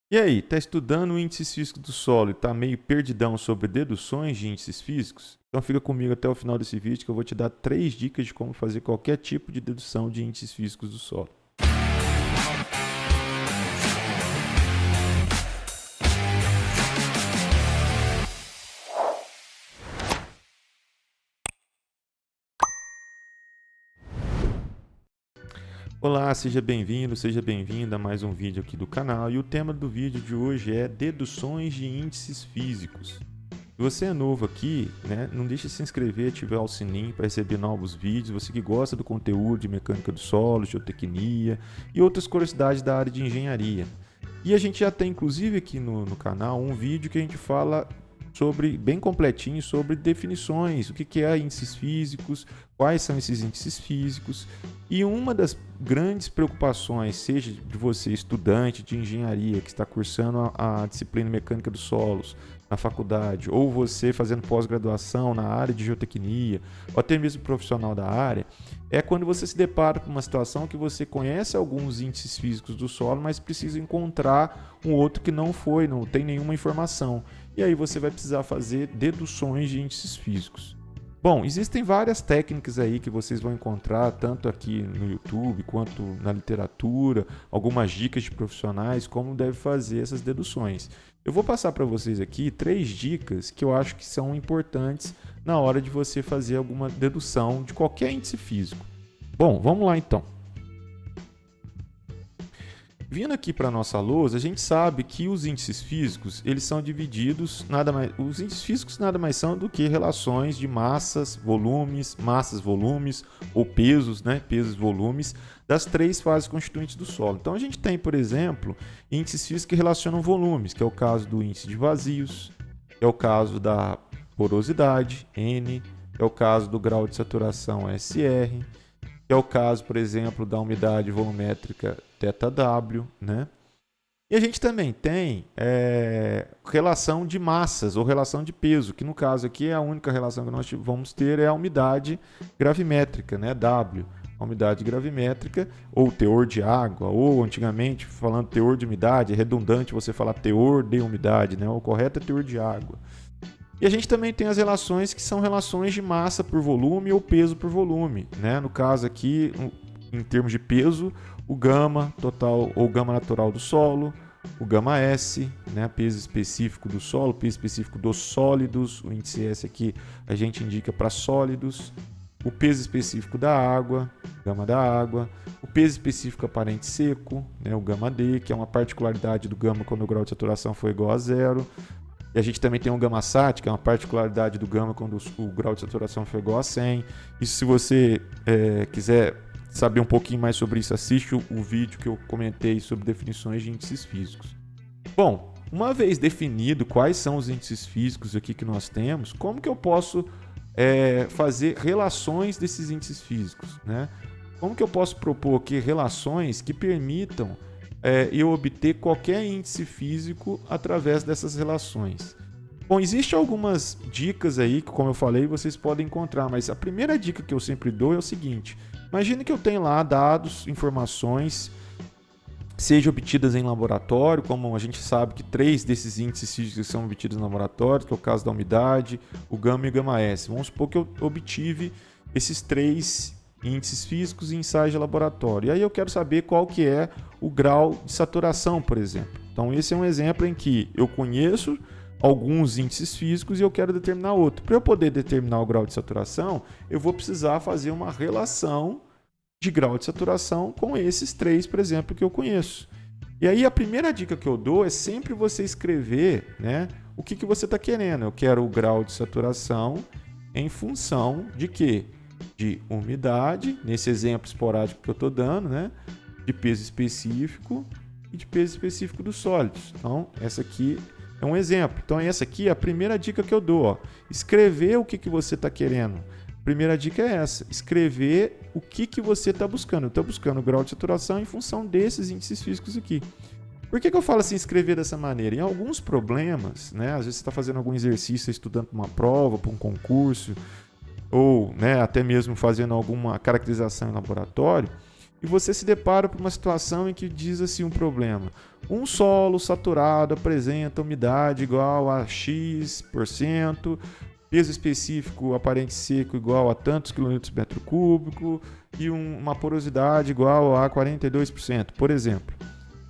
E aí, tá estudando índices físicos do solo e tá meio perdidão sobre deduções de índices físicos? Então fica comigo até o final desse vídeo que eu vou te dar 3 dicas de como fazer qualquer tipo de dedução de índices físicos do solo. Olá, seja bem-vindo, seja bem-vinda a mais um vídeo aqui do canal. E o tema do vídeo de hoje é deduções de índices físicos. Se você é novo aqui, não deixe de se inscrever, ativar o sininho para receber novos vídeos. Você que gosta do conteúdo de mecânica do solo, geotecnia e outras curiosidades da área de engenharia. E a gente já tem, inclusive, aqui no canal um vídeo que a gente fala bem completinho sobre definições, o que é índices físicos, quais são esses índices físicos. E uma das grandes preocupações, seja de você estudante de engenharia que está cursando a disciplina mecânica dos solos na faculdade, ou você fazendo pós-graduação na área de geotecnia, ou até mesmo profissional da área, é quando você se depara com uma situação que você conhece alguns índices físicos do solo, mas precisa encontrar um outro que não tem nenhuma informação. E aí você vai precisar fazer deduções de índices físicos. Bom, existem várias técnicas aí que vocês vão encontrar, tanto aqui no YouTube quanto na literatura, algumas dicas de profissionais, como deve fazer essas deduções. Eu vou passar para vocês aqui 3 dicas que eu acho que são importantes na hora de você fazer alguma dedução de qualquer índice físico. Bom, vamos lá então. Vindo aqui para a nossa lousa, a gente sabe que os índices físicos, eles são divididos, os índices físicos nada mais são do que relações de massas, volumes, ou pesos, pesos, volumes, das 3 fases constituintes do solo. Então a gente tem, por exemplo, índices físicos que relacionam volumes, que é o caso do índice de vazios, que é o caso da porosidade, N, é o caso do grau de saturação, SR, que é o caso, por exemplo, da umidade volumétrica ΔW, E a gente também tem relação de massas ou relação de peso, que no caso aqui a única relação que nós vamos ter é a umidade gravimétrica, W. A umidade gravimétrica, ou teor de água, ou antigamente, falando teor de umidade, é redundante você falar teor de umidade, O correto é teor de água. E a gente também tem as relações que são relações de massa por volume ou peso por volume. No caso aqui, em termos de peso, o gama total ou gama natural do solo, o gama S, peso específico do solo, peso específico dos sólidos, o índice S aqui a gente indica para sólidos, o peso específico da água, gama da água, o peso específico aparente seco, o gama D, que é uma particularidade do gama quando o grau de saturação for igual a zero. E a gente também tem um gama sat, que é uma particularidade do gama quando o grau de saturação for igual a 100. E se você quiser saber um pouquinho mais sobre isso, assiste o vídeo que eu comentei sobre definições de índices físicos. Bom, uma vez definido quais são os índices físicos aqui que nós temos, como que eu posso fazer relações desses índices físicos? Como que eu posso propor aqui relações que permitam eu obter qualquer índice físico através dessas relações? Bom, existem algumas dicas aí que, como eu falei, vocês podem encontrar, mas a primeira dica que eu sempre dou é o seguinte: imagine que eu tenho lá dados, informações, sejam obtidas em laboratório, como a gente sabe que 3 desses índices físicos são obtidos em laboratório, que é o caso da umidade, o gama e o gama S. Vamos supor que eu obtive esses 3 índices físicos em ensaios de laboratório. E aí eu quero saber qual que é o grau de saturação, por exemplo. Então esse é um exemplo em que eu conheço alguns índices físicos e eu quero determinar outro. Para eu poder determinar o grau de saturação, eu vou precisar fazer uma relação de grau de saturação com esses 3, por exemplo, que eu conheço. E aí a primeira dica que eu dou é sempre você escrever o que você está querendo. Eu quero o grau de saturação em função de quê? De umidade, nesse exemplo esporádico que eu estou dando, de peso específico e de peso específico dos sólidos. Então, essa aqui é um exemplo. Então, essa aqui é a primeira dica que eu dou. Escrever o que você está querendo. A primeira dica é essa: escrever o que você está buscando. Eu estou buscando o grau de saturação em função desses índices físicos aqui. Por que eu falo assim, escrever dessa maneira? Em alguns problemas, às vezes você está fazendo algum exercício, estudando para uma prova, para um concurso, ou até mesmo fazendo alguma caracterização em laboratório, e você se depara com uma situação em que diz assim um problema. Um solo saturado apresenta umidade igual a X%, peso específico aparente seco igual a tantos quilômetros por metro cúbico e uma porosidade igual a 42%, por exemplo.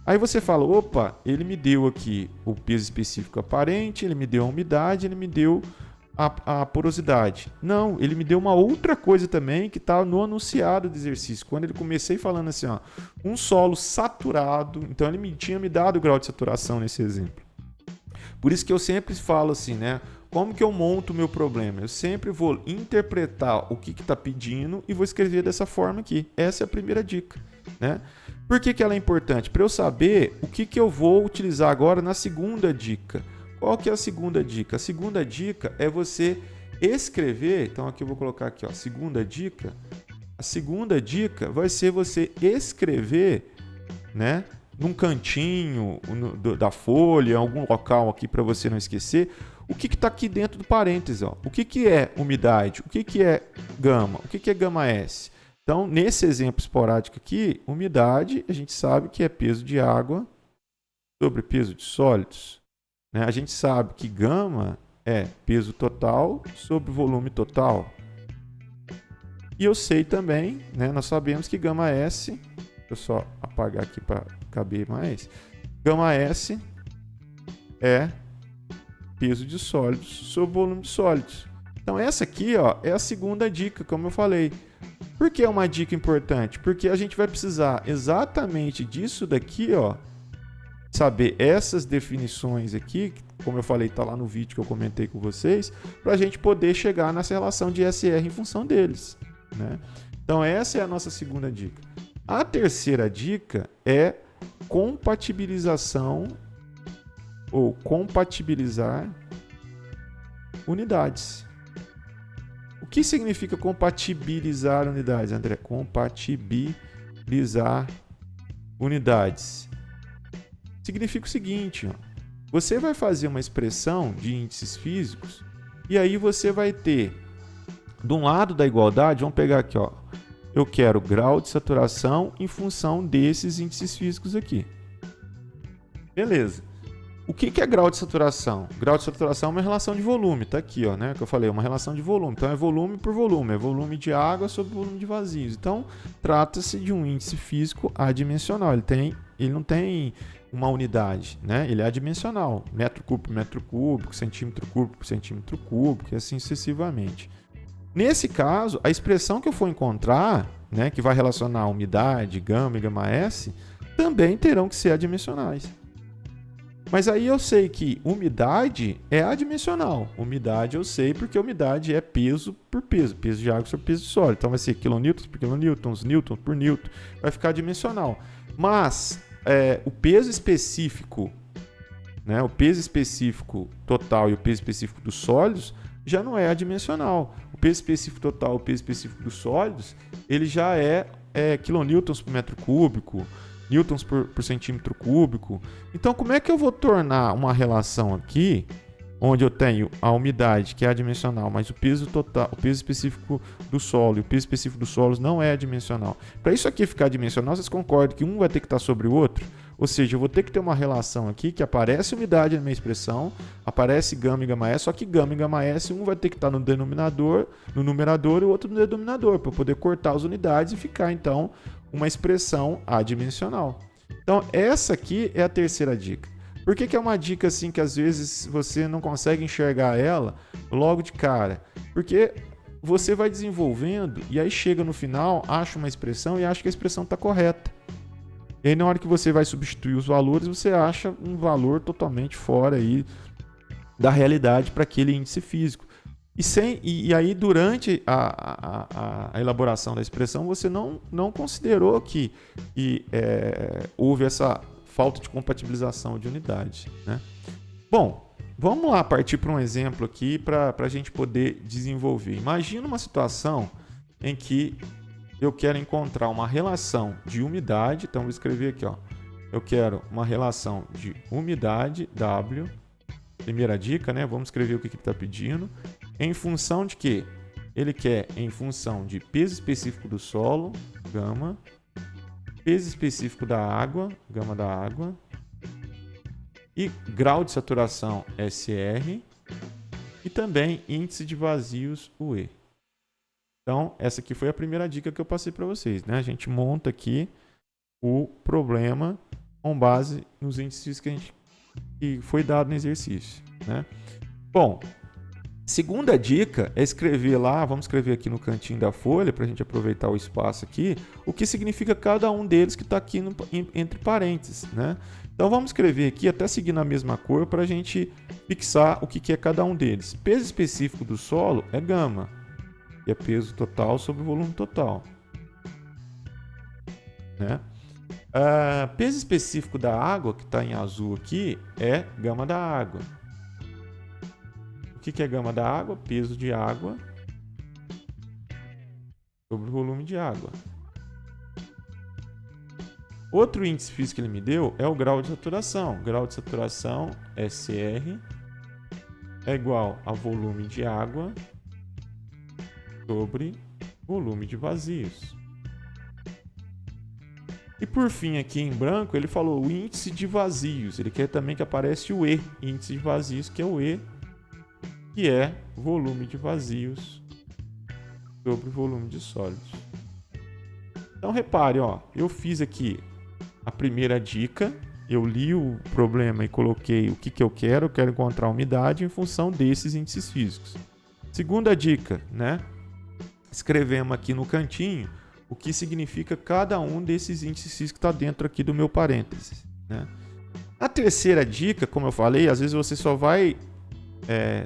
Aí você fala, opa, ele me deu aqui o peso específico aparente, ele me deu a umidade, ele me deu a porosidade. Não, ele me deu uma outra coisa também que está no anunciado do exercício. Quando ele comecei falando assim, ó, um solo saturado, então ele tinha me dado o grau de saturação nesse exemplo. Por isso que eu sempre falo assim, né? Como que eu monto o meu problema? Eu sempre vou interpretar o que está pedindo e vou escrever dessa forma aqui. Essa é a primeira dica, né? Por que ela é importante? Para eu saber o que eu vou utilizar agora na segunda dica. Qual que é a segunda dica? A segunda dica é você escrever. Então aqui eu vou colocar aqui, ó, segunda dica. A segunda dica vai ser você escrever, né, num cantinho da folha, em algum local aqui para você não esquecer, o que está aqui dentro do parênteses. Ó. O que é umidade? O que é gama? O que é gama S? Então, nesse exemplo esporádico aqui, umidade, a gente sabe que é peso de água sobre peso de sólidos. Né? A gente sabe que gama é peso total sobre volume total. E eu sei também, né, nós sabemos que gama S, deixa eu só apagar aqui para caber mais, gama S é peso de sólidos sobre volume de sólidos. Então essa aqui, ó, é a segunda dica, como eu falei. Por que é uma dica importante? Porque a gente vai precisar exatamente disso daqui, ó, saber essas definições aqui, como eu falei, está lá no vídeo que eu comentei com vocês, para a gente poder chegar nessa relação de SR em função deles. Né? Então essa é a nossa segunda dica. A terceira dica é compatibilização ou compatibilizar unidades. O que significa compatibilizar unidades, André? Compatibilizar unidades. Significa o seguinte, ó, você vai fazer uma expressão de índices físicos e aí você vai ter, de um lado da igualdade, vamos pegar aqui, ó, eu quero grau de saturação em função desses índices físicos aqui. Beleza. O que é grau de saturação? Grau de saturação é uma relação de volume, tá aqui, ó, né? Que eu falei, uma relação de volume. Então é volume por volume, é volume de água sobre volume de vazios. Então trata-se de um índice físico adimensional. Ele não tem uma unidade, né? Ele é adimensional, metro cúbico, centímetro cúbico, e assim sucessivamente. Nesse caso, a expressão que eu for encontrar, né, que vai relacionar a umidade, gama e gama S, também terão que ser adimensionais. Mas aí eu sei que umidade é adimensional. Umidade eu sei porque umidade é peso por peso. Peso de água sobre peso de sólido. Então vai ser quilonewtons por quilonewtons, newton por newton. Vai ficar adimensional. Mas o peso específico, né, o peso específico total e o peso específico dos sólidos já não é adimensional. O peso específico total e o peso específico dos sólidos, ele já é quilonewtons por metro cúbico, newtons por centímetro cúbico. Então, como é que eu vou tornar uma relação aqui, onde eu tenho a umidade, que é adimensional, mas o peso total, o peso específico do solo e o peso específico dos solos não é adimensional? Para isso aqui ficar adimensional, vocês concordam que um vai ter que estar sobre o outro? Ou seja, eu vou ter que ter uma relação aqui que aparece umidade na minha expressão, aparece gama e gama S, só que gama e gama S, um vai ter que estar no denominador, no numerador, e o outro no denominador, para eu poder cortar as unidades e ficar, então, uma expressão adimensional. Então, essa aqui é a terceira dica. Por que é uma dica assim que às vezes você não consegue enxergar ela logo de cara? Porque você vai desenvolvendo e aí chega no final, acha uma expressão e acha que a expressão está correta. E aí na hora que você vai substituir os valores, você acha um valor totalmente fora aí da realidade para aquele índice físico. E aí, durante a elaboração da expressão, você não considerou que houve essa falta de compatibilização de unidade. Né? Bom, vamos lá partir para um exemplo aqui para a gente poder desenvolver. Imagina uma situação em que eu quero encontrar uma relação de umidade. Então, vou escrever aqui, ó. Eu quero uma relação de umidade, W. Primeira dica, né? Vamos escrever o que ele está pedindo. Em função de quê? Ele quer em função de peso específico do solo, gama, peso específico da água, gama da água, e grau de saturação, SR, e também índice de vazios, UE. Então, essa aqui foi a primeira dica que eu passei para vocês, né? A gente monta aqui o problema com base nos índices que foi dado no exercício, né? Bom, segunda dica é escrever lá, vamos escrever aqui no cantinho da folha, para a gente aproveitar o espaço aqui, o que significa cada um deles que está aqui entre parênteses, né? Então vamos escrever aqui, até seguir na mesma cor, para a gente fixar o que é cada um deles. Peso específico do solo é gama, que é peso total sobre volume total, né? Peso específico da água, que está em azul aqui, é gama da água. O que é gama da água? Peso de água sobre o volume de água. Outro índice físico que ele me deu é o grau de saturação. Grau de saturação, SR, é igual a volume de água sobre volume de vazios. E por fim, aqui em branco, ele falou o índice de vazios. Ele quer também que apareça o E, índice de vazios, que é o E, que é volume de vazios sobre volume de sólidos. Então repare, ó, eu fiz aqui a primeira dica, eu li o problema e coloquei o que eu quero encontrar a umidade em função desses índices físicos. Segunda dica, né? Escrevemos aqui no cantinho o que significa cada um desses índices físicos que está dentro aqui do meu parênteses, né? A terceira dica, como eu falei, às vezes você só vai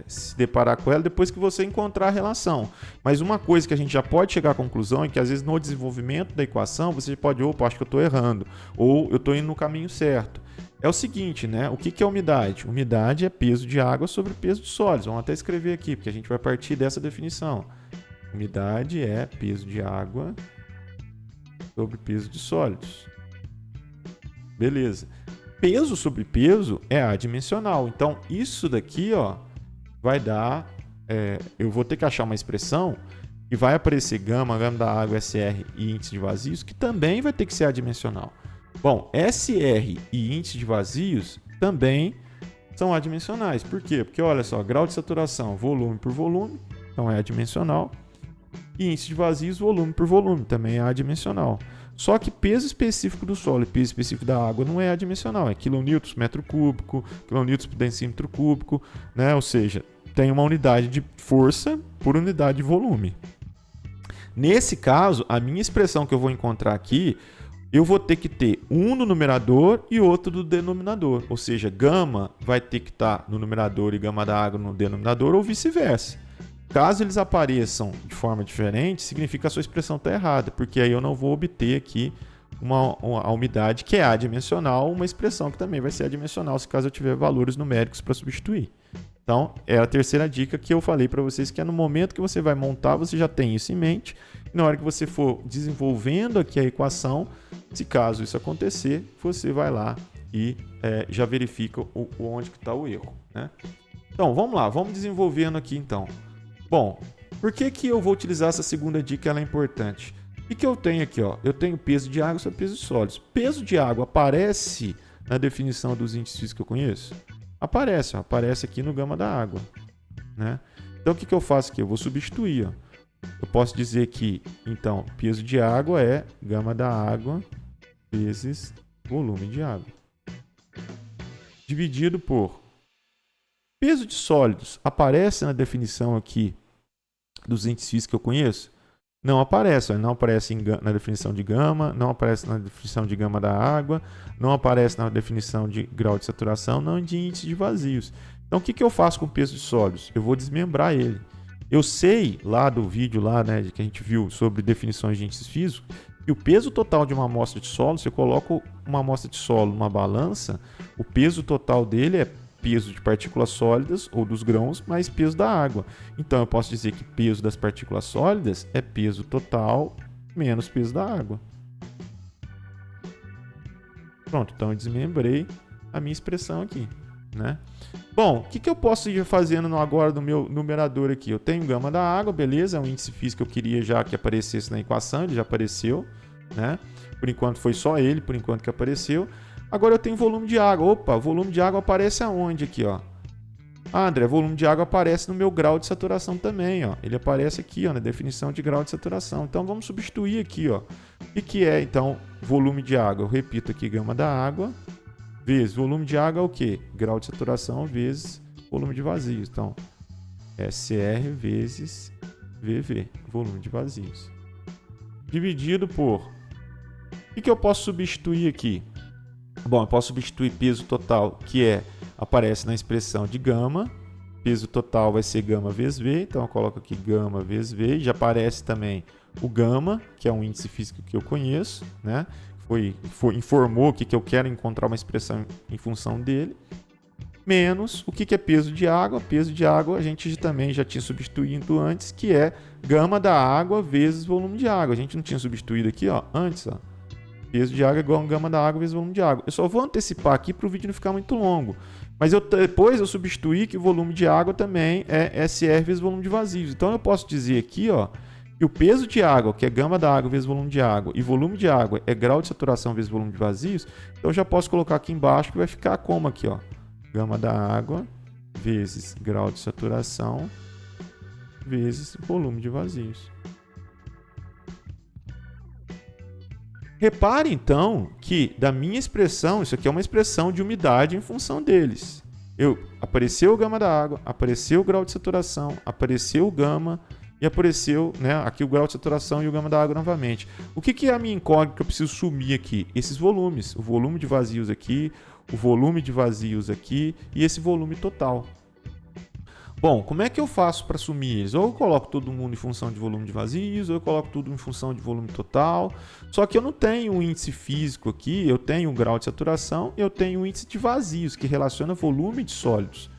se deparar com ela depois que você encontrar a relação. Mas uma coisa que a gente já pode chegar à conclusão é que às vezes no desenvolvimento da equação você pode, opa, acho que eu estou errando, ou eu estou indo no caminho certo. É o seguinte, né? O que é umidade? Umidade é peso de água sobre peso de sólidos. Vamos até escrever aqui, porque a gente vai partir dessa definição. Umidade é peso de água sobre peso de sólidos. Beleza. Peso sobre peso é adimensional. Então, isso daqui, ó, vai dar... eu vou ter que achar uma expressão que vai aparecer gama da água, SR e índice de vazios, que também vai ter que ser adimensional. Bom, SR e índice de vazios também são adimensionais. Por quê? Porque, olha só, grau de saturação, volume por volume, então é adimensional. E índice de vazios, volume por volume, também é adimensional. Só que peso específico do solo e peso específico da água não é adimensional, é quilonewtons por metro cúbico, quilonewtons por decímetro cúbico, né? Ou seja, tem uma unidade de força por unidade de volume. Nesse caso, a minha expressão que eu vou encontrar aqui, eu vou ter que ter um no numerador e outro no denominador. Ou seja, gama vai ter que estar no numerador e gama da água no denominador ou vice-versa. Caso eles apareçam de forma diferente, significa que a sua expressão está errada, porque aí eu não vou obter aqui a umidade que é adimensional, uma expressão que também vai ser adimensional se caso eu tiver valores numéricos para substituir. Então, é a terceira dica que eu falei para vocês, que é no momento que você vai montar, você já tem isso em mente. E na hora que você for desenvolvendo aqui a equação, se caso isso acontecer, você vai lá e já verifica onde que está o erro, né? Então, vamos lá, vamos desenvolvendo aqui então. Bom, por que eu vou utilizar essa segunda dica? Ela é importante. O que eu tenho aqui? Ó? Eu tenho peso de água sobre peso de sólidos. Peso de água aparece na definição dos índices físicos que eu conheço? Aparece, ó, aparece aqui no gama da água, né? Então, o que eu faço aqui? Eu vou substituir. Ó. Eu posso dizer que, então, peso de água é gama da água vezes volume de água. Dividido por peso de sólidos. Aparece na definição aqui dos índices físicos que eu conheço? Não aparece. Não aparece na definição de gama, não aparece na definição de gama da água, não aparece na definição de grau de saturação, não de índice de vazios. Então, o que eu faço com o peso de sólidos? Eu vou desmembrar ele. Eu sei lá do vídeo lá, né, que a gente viu sobre definições de índices físicos, que o peso total de uma amostra de solo, se eu coloco uma amostra de solo numa balança, o peso total dele é peso de partículas sólidas ou dos grãos mais peso da água. Então eu posso dizer que peso das partículas sólidas é peso total menos peso da água. Pronto, então eu desmembrei a minha expressão aqui, né? Bom, o que eu posso ir fazendo agora no meu numerador aqui? Eu tenho gama da água, beleza, é um índice físico que eu queria já que aparecesse na equação, ele já apareceu. né? Por enquanto foi só ele, por enquanto que apareceu. Agora eu tenho volume de água. Opa, volume de água aparece aonde aqui, ó? Ah, André, volume de água aparece no meu grau de saturação também, ó. Ele aparece aqui, ó, na definição de grau de saturação. Então vamos substituir aqui, ó. O que é então volume de água? Eu repito aqui, gama da água vezes volume de água é o quê? Grau de saturação vezes volume de vazios. Então, SR vezes VV, volume de vazios. Dividido por... O que eu posso substituir aqui? Bom, eu posso substituir peso total, que aparece na expressão de gama. Peso total vai ser gama vezes V, então eu coloco aqui gama vezes V. Já aparece também o gama, que é um índice físico que eu conheço, né? Informou que eu quero encontrar uma expressão em função dele. Menos o que é peso de água. Peso de água a gente também já tinha substituído antes, que é gama da água vezes volume de água. A gente não tinha substituído aqui, ó, antes, ó. Peso de água é igual a gama da água vezes volume de água. Eu só vou antecipar aqui para o vídeo não ficar muito longo. Mas depois eu substituí que o volume de água também é SR vezes volume de vazios. Então eu posso dizer aqui, ó, que o peso de água, que é gama da água vezes volume de água, e volume de água é grau de saturação vezes volume de vazios. Então eu já posso colocar aqui embaixo que vai ficar como aqui, ó. Gama da água vezes grau de saturação vezes volume de vazios. Repare, então, que da minha expressão, isso aqui é uma expressão de umidade em função deles. Apareceu o gama da água, apareceu o grau de saturação, apareceu o gama e apareceu, né, aqui o grau de saturação e o gama da água novamente. O que é a minha incógnita que eu preciso sumir aqui? Esses volumes, o volume de vazios aqui, o volume de vazios aqui e esse volume total. Bom, como é que eu faço para sumir eles? Ou eu coloco todo mundo em função de volume de vazios, ou eu coloco tudo em função de volume total. Só que eu não tenho um índice físico aqui, eu tenho um grau de saturação, eu tenho um índice de vazios, que relaciona volume de sólidos.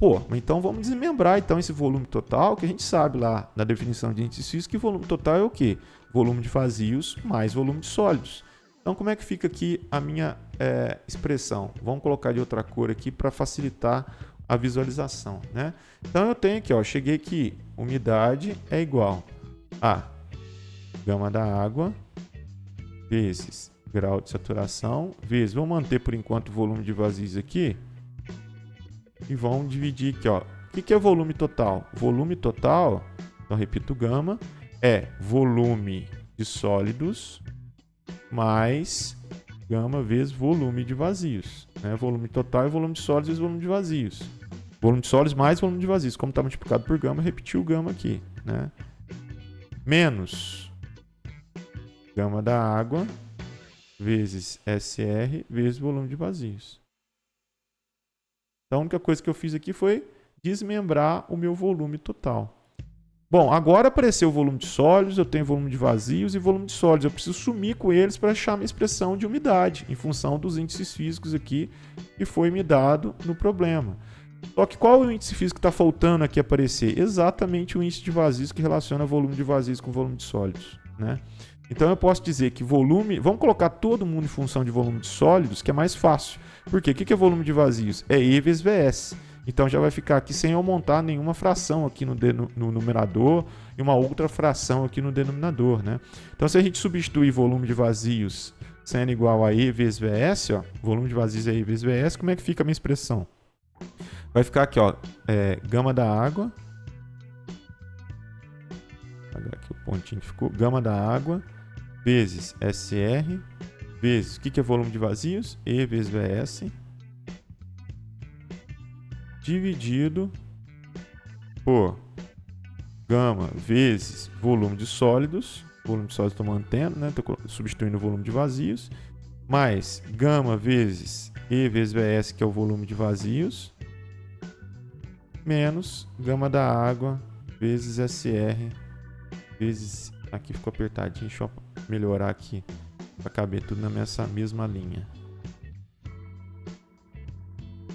Pô, então vamos desmembrar então esse volume total, que a gente sabe lá na definição de índice físico que volume total é o quê? Volume de vazios mais volume de sólidos. Então como é que fica aqui a minha expressão? Vamos colocar de outra cor aqui para facilitar a visualização, né? Então eu tenho aqui, ó, cheguei aqui, umidade é igual a gama da água vezes grau de saturação vezes, vamos manter por enquanto o volume de vazios aqui e vamos dividir aqui, ó. O que é volume total? Volume total, então repito, gama é volume de sólidos mais gama vezes volume de vazios, né? Volume total é volume de sólidos vezes volume de vazios. Volume de sólidos mais volume de vazios. Como está multiplicado por gama, eu repeti o gama aqui, né? Menos gama da água vezes SR vezes volume de vazios. Então a única coisa que eu fiz aqui foi desmembrar o meu volume total. Bom, agora apareceu o volume de sólidos, eu tenho volume de vazios e volume de sólidos. Eu preciso sumir com eles para achar minha expressão de umidade, em função dos índices físicos aqui que foi me dado no problema. Só que qual é o índice físico que está faltando aqui aparecer? Exatamente o índice de vazios que relaciona volume de vazios com volume de sólidos, né? Então eu posso dizer que volume... Vamos colocar todo mundo em função de volume de sólidos, que é mais fácil. Por quê? O que é volume de vazios? É E vezes VS. Então já vai ficar aqui sem eu montar nenhuma fração aqui no numerador e uma outra fração aqui no denominador, né? Então se a gente substituir volume de vazios sendo igual a E vezes VS, ó, volume de vazios é E vezes VS, como é que fica a minha expressão? Vai ficar aqui, ó, gama da água. Aqui o pontinho que ficou. Gama da água vezes SR vezes, o que é volume de vazios? E vezes VS. Dividido por gama vezes volume de sólidos. Volume de sólidos estou mantendo, né? Estou substituindo o volume de vazios. Mais gama vezes E vezes VS, que é o volume de vazios. Menos gama da água vezes SR vezes... Aqui ficou apertadinho, deixa eu melhorar aqui para caber tudo nessa mesma linha.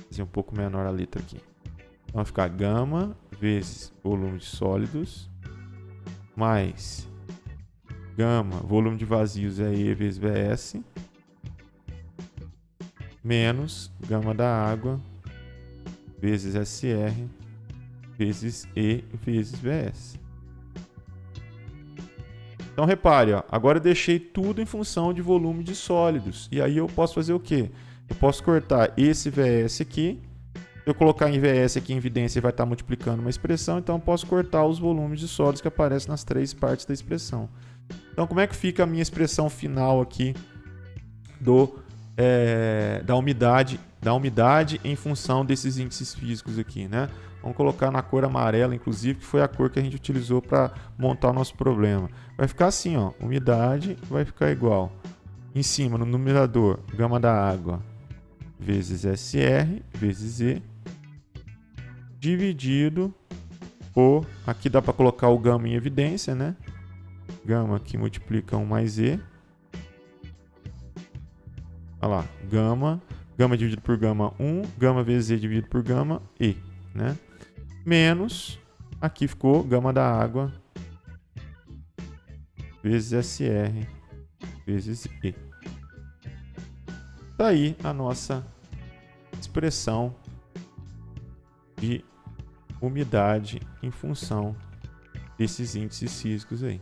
Fazer um pouco menor a letra aqui. Então vai ficar gama vezes volume de sólidos mais gama, volume de vazios é E vezes VS, menos gama da água vezes SR vezes E vezes VS. Então repare, ó, agora eu deixei tudo em função de volume de sólidos. E aí eu posso fazer o quê? Eu posso cortar esse VS aqui. Se eu colocar em VS aqui em evidência, vai estar multiplicando uma expressão. Então eu posso cortar os volumes de sólidos que aparecem nas 3 partes da expressão. Então como é que fica a minha expressão final aqui da umidade em função desses índices físicos aqui, né? Vamos colocar na cor amarela, inclusive, que foi a cor que a gente utilizou para montar o nosso problema. Vai ficar assim, ó, umidade vai ficar igual. Em cima, no numerador, gama da água vezes SR vezes E, dividido por... Aqui dá para colocar o gama em evidência, né? Gama que multiplica 1 mais E. Olha lá, gama dividido por gama 1, gama vezes E dividido por gama E, né? Menos, aqui ficou gama da água vezes SR vezes E. Tá aí a nossa expressão de umidade em função desses índices físicos aí.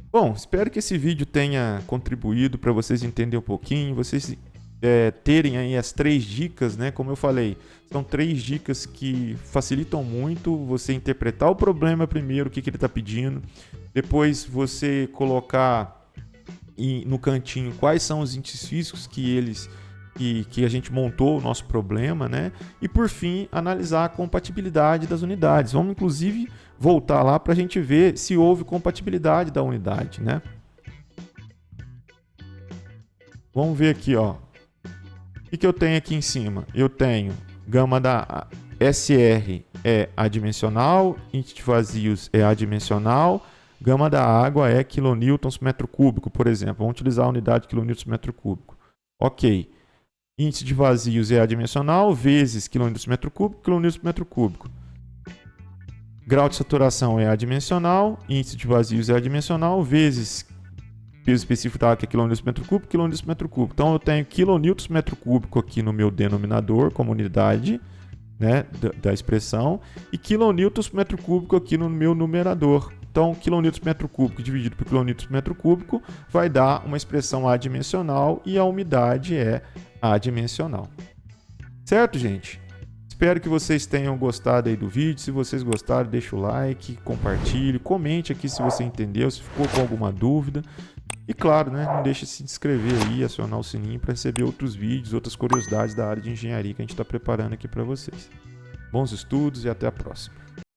Bom, espero que esse vídeo tenha contribuído para vocês entenderem um pouquinho, vocês terem aí as 3 dicas, né? Como eu falei, são 3 dicas que facilitam muito você interpretar o problema primeiro, o que ele está pedindo, depois você colocar no cantinho quais são os índices físicos que a gente montou o nosso problema, né? E por fim, analisar a compatibilidade das unidades. Vamos inclusive voltar lá para a gente ver se houve compatibilidade da unidade, né? Vamos ver aqui, ó. O que eu tenho aqui em cima? Eu tenho gama da SR é adimensional, índice de vazios é adimensional, gama da água é quilonewtons metro cúbico, por exemplo. Vamos utilizar a unidade quilonewtons metro cúbico. Ok. Índice de vazios é adimensional, vezes quilonewtons metro cúbico, quilonewtons metro cúbico. Grau de saturação é adimensional, índice de vazios é adimensional, vezes peso específico da água, que é quilonewtons metro cúbico, quilonewtons metro cúbico. Então eu tenho quilonewtons metro cúbico aqui no meu denominador, como unidade, né, da expressão, e quilonewtons metro cúbico aqui no meu numerador. Então, quilonewtons metro cúbico dividido por quilonewtons metro cúbico vai dar uma expressão adimensional e a umidade é adimensional. Certo, gente? Espero que vocês tenham gostado aí do vídeo. Se vocês gostaram, deixa o like, compartilhe, comente aqui se você entendeu, se ficou com alguma dúvida. E claro, né, não deixe de se inscrever aí, acionar o sininho para receber outros vídeos, outras curiosidades da área de engenharia que a gente está preparando aqui para vocês. Bons estudos e até a próxima.